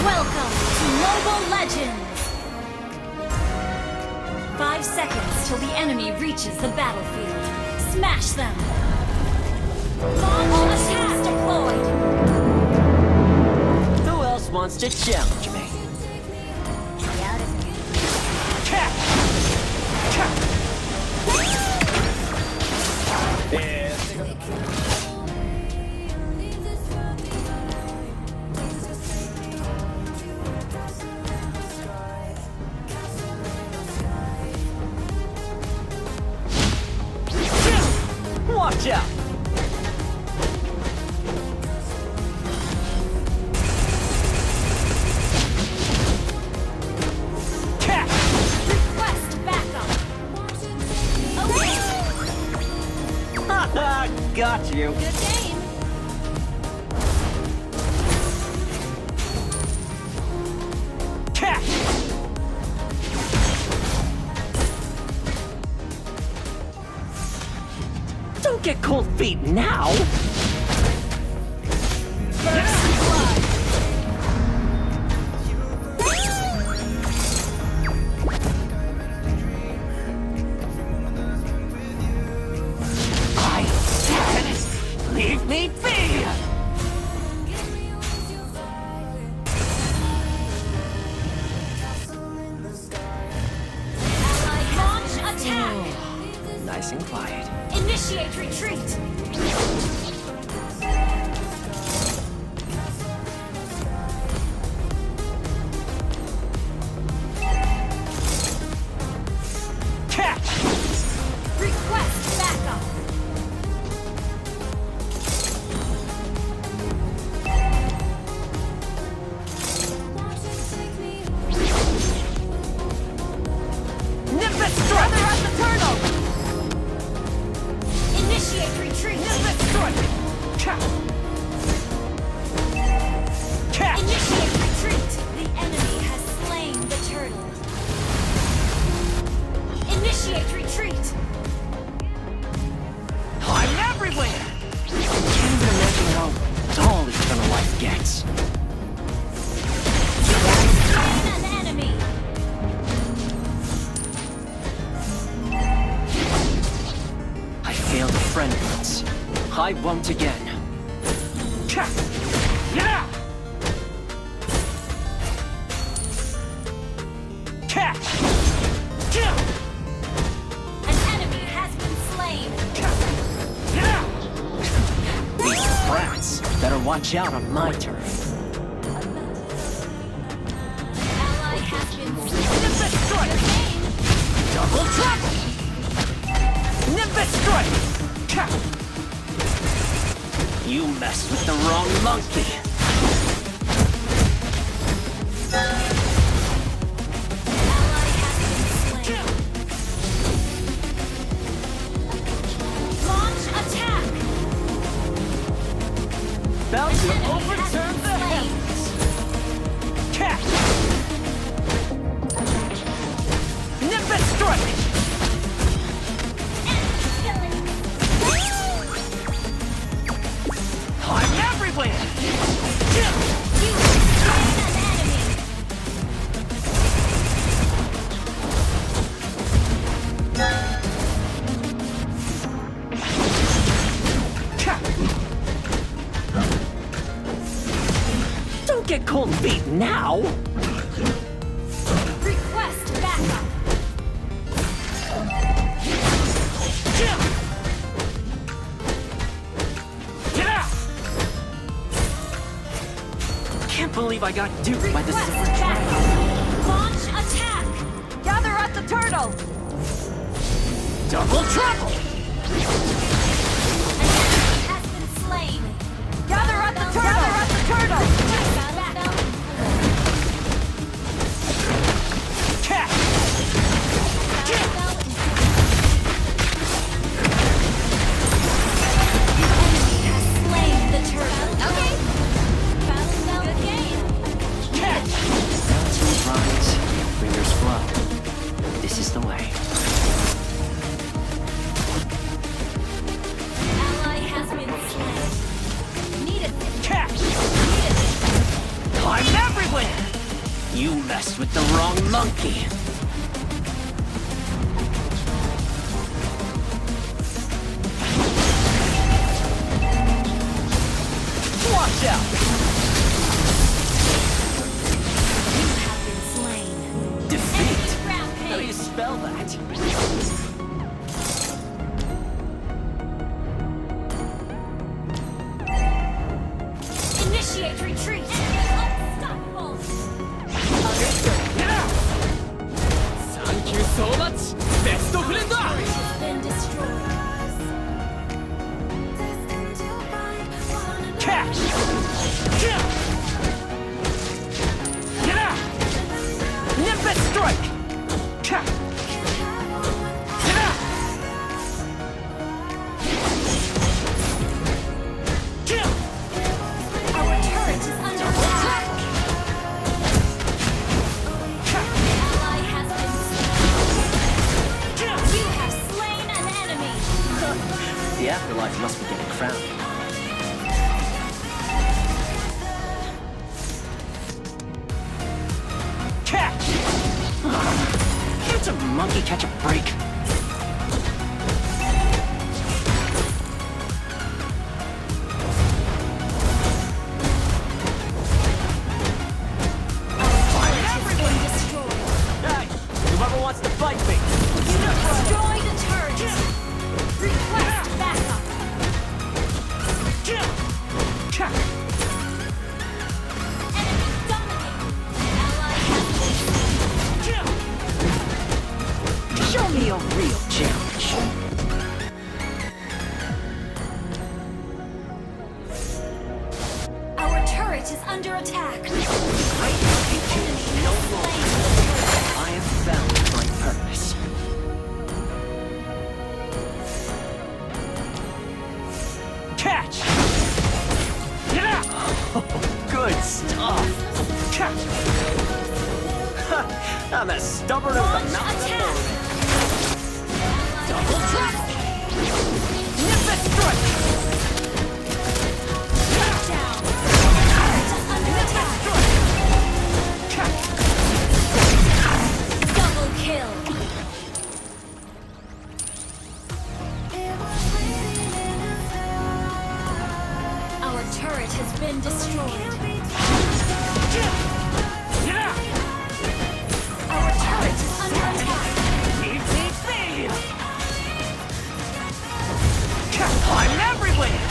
Welcome to Mobile Legends! 5 seconds till the enemy reaches the battlefield. Smash them! Launch attack deployed! Who else wants to challenge me? Watch out! Request backup! Okay! Haha, got you. Good game! Don't get cold feet now! I said, leave me be! Launch attack! Nice and quiet. Initiate retreat! Request backup! Nimbus strike! Gather up the turtle! Initiate retreat! Nimbus strike! Initiate retreat! The enemy has slain the turtle. Initiate retreat! I'm everywhere! Can't even imagine how dull eternal life gets. Slain an enemy! I failed a friend once. I won't again. Yeah! An enemy has been slain! These brats better watch out on my turf. Ally has been slain! Nimbus strike! Double trouble! Nimbus strike! You messed with the wrong monkey! Ally has been slain! Launch attack! About to Enemy has overturn been the slain. heavens! Nimbus strike! I'm everywhere! You slain an enemy! Don't get cold feet now! Request backup! Can't believe I got duped by the Request silver dragon. backup! Launch attack! Gather at the turtle! Double trouble! An enemy has been slain! Gather at the turtle! Gather at the turtle! Mountains rise, rivers flow. This is the way. monkey. Watch out! You have been slain. Defeat? How do Rampage. you spell that? Initiate retreat. Unstoppable. Understood. Thank you so much. Best of friend. Has been destroyed. Catch. Nimbus strike. Catch. Our turret is under attack. Ally has been slain. You have slain an enemy. The afterlife must be getting crowded. Catch! Can't a monkey catch a break? Turret has been destroyed. Hey, whoever wants to fight me. You destroyed a turret. Request backup. Enemy dominated. Ally has been Show me a real challenge. Our turret is under attack. Enemy No has more. slain. I have found my purpose. Catch! Oh, good stuff. Catch! Ha, I'm as stubborn as the Launch mountain attack. above. Double trap. Nimbus strike! down. Turret is under attack. Catch! Double kill. Our turret has been destroyed. Our turret is under attack. I'm everywhere!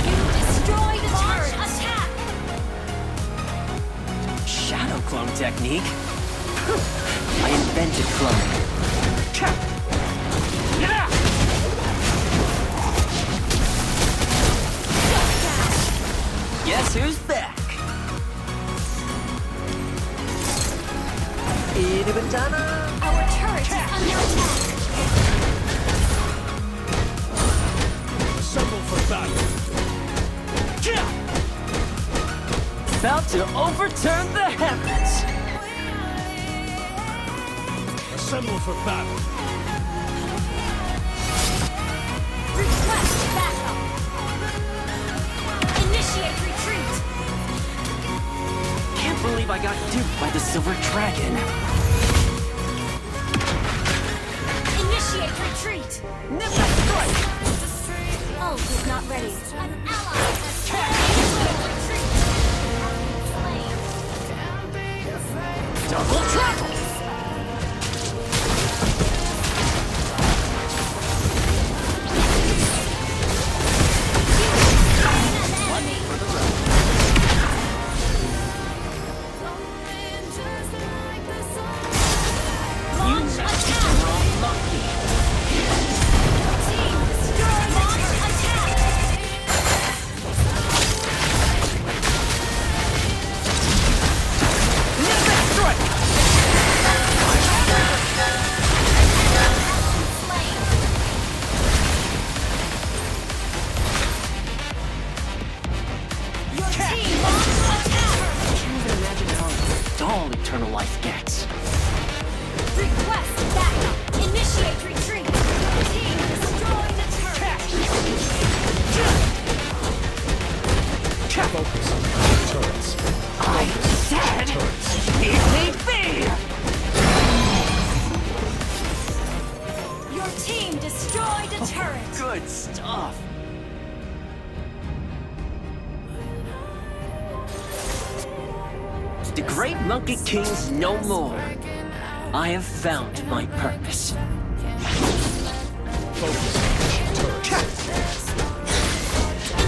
You destroyed a turret. Attack. Shadow clone technique? I invented cloning. Guess who's back? Itty Batana! Our turret is under attack. Assemble for battle. About to overturn the heavens! Assemble for battle. Request backup. Initiate retreat. Can't believe I got duped by the silver dragon. Initiate retreat. Nimbus strike! Ult is not ready. An ally has slain. Retreat. Double trouble! Launch attack. Wrong monkey. Team destroy. Launch attack. turret. Good stuff. The Great Monkey King's no more. I have found my purpose. Focus on pushing turrets.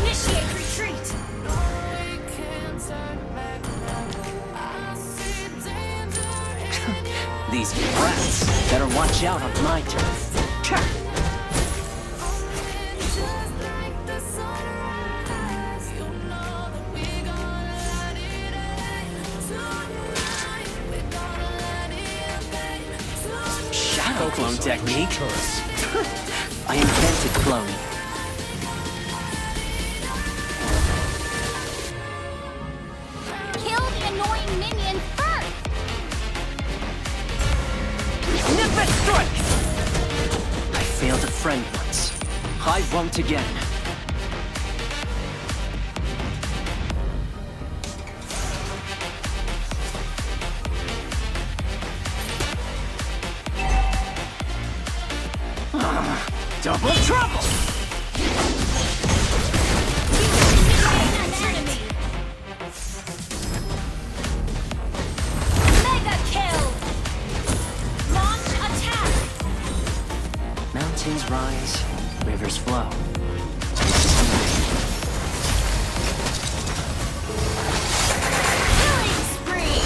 Initiate retreat. These brats better watch out on my turf. Shadow clone technique. Turrets. I invented cloning. Kill the annoying minion first. Nimbus strike! I failed a friend once. I won't again. Double trouble! An enemy. Mega kill. Launch attack. Mountains rise, rivers flow. Killing spree.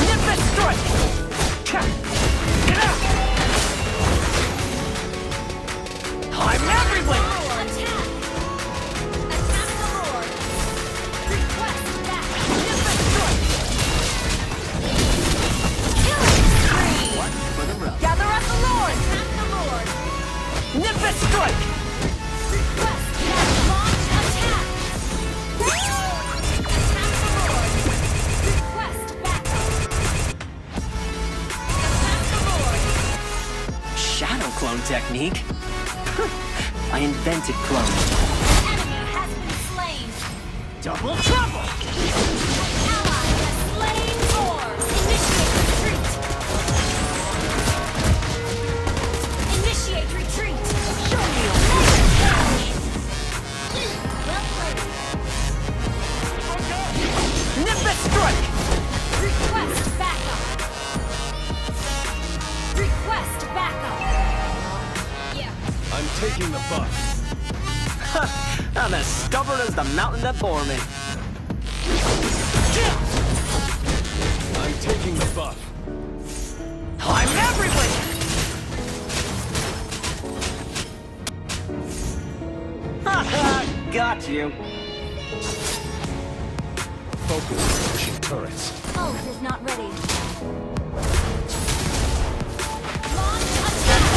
Nimbus strike! Get out! I'm everywhere! Attack. Attack the Lord. Request that. Nimbus strike. Killing spree. One for the road. Gather up the Lord. Attack the Lord. Nimbus strike! Request that. Launch attack. Attack the Lord. Request backup. Attack the Lord. Shadow clone technique? I invented cloning. Enemy has been slain. Double trouble! Ally has slain more. Initiate retreat. Initiate retreat. Show me a Well played. Nimbus strike! Request backup. Request backup. Yeah. I'm taking the buff. I'm as stubborn as the mountain that bore me. I'm taking the buff. I'm everywhere! Haha, got you. Focus on pushing turrets. Ult is not ready. Launch attack.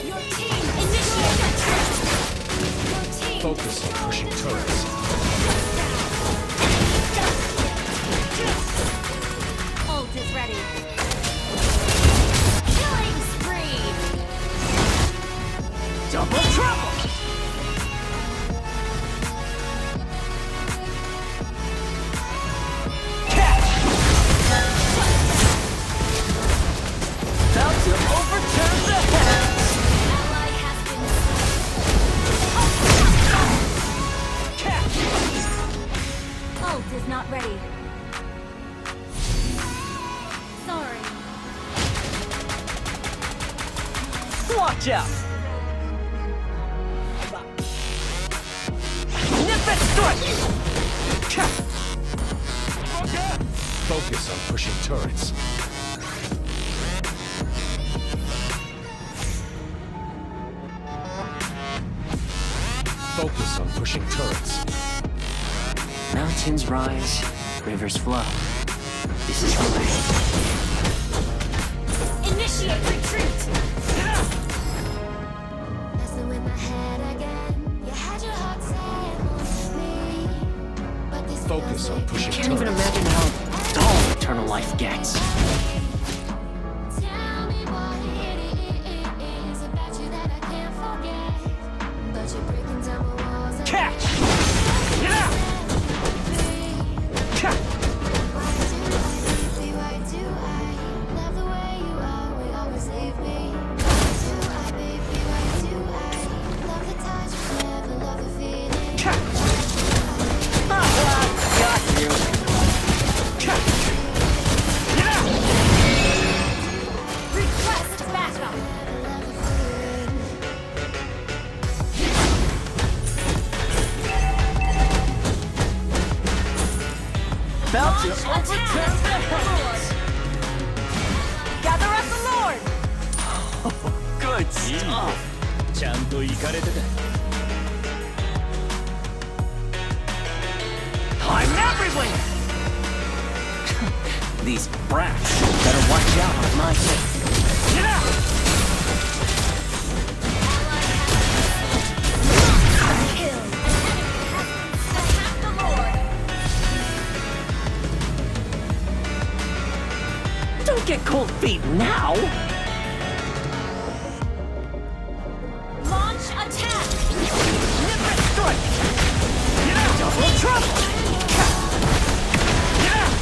Your team initiate attack. Your team Focus on pushing turrets. Ult is ready. Killing spree. Double trouble! Catch! About to overturn the heavens! Ally has been slain. Catch! Ult is not ready. Sorry. Watch out! Nimbus strike! Catch! Focus on pushing turrets. Focus on pushing turrets. Mountains rise, rivers flow. This is the way. Initiate retreat. Messing with my head again. You had your heart set on me, but this Focus feels on pushing Can't even turrets. imagine how dull eternal life gets. Tell me what it is about you that I can't forget. But you're breaking down my walls. Catch! Get out! Catch! Why do about to Launch overturn attack. the heavens. Gather up the Lord. Good stuff. ちゃんと行かれてた。 I'm everywhere. These brats better watch out on my head. Get out! Kill. Attack the Lord. Don't get cold feet now. Launch attack. Nipper strike. Get out! Double trouble. Get out!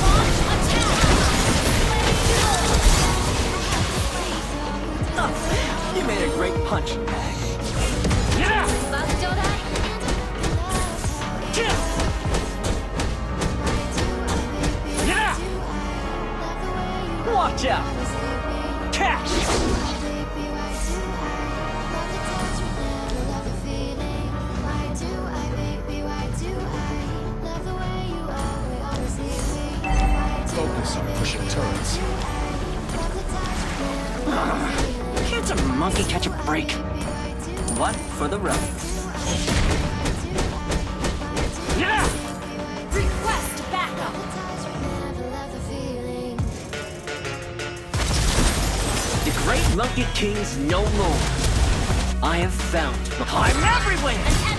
Launch attack. Oh, you made a great punching bag. Get out! Get out! Get out! Watch out! Catch! Focus on pushing turrets. Can't a monkey catch a break? One for the road. Get out! Request backup. The great Monkey King's no more. I have found. I'm everywhere! An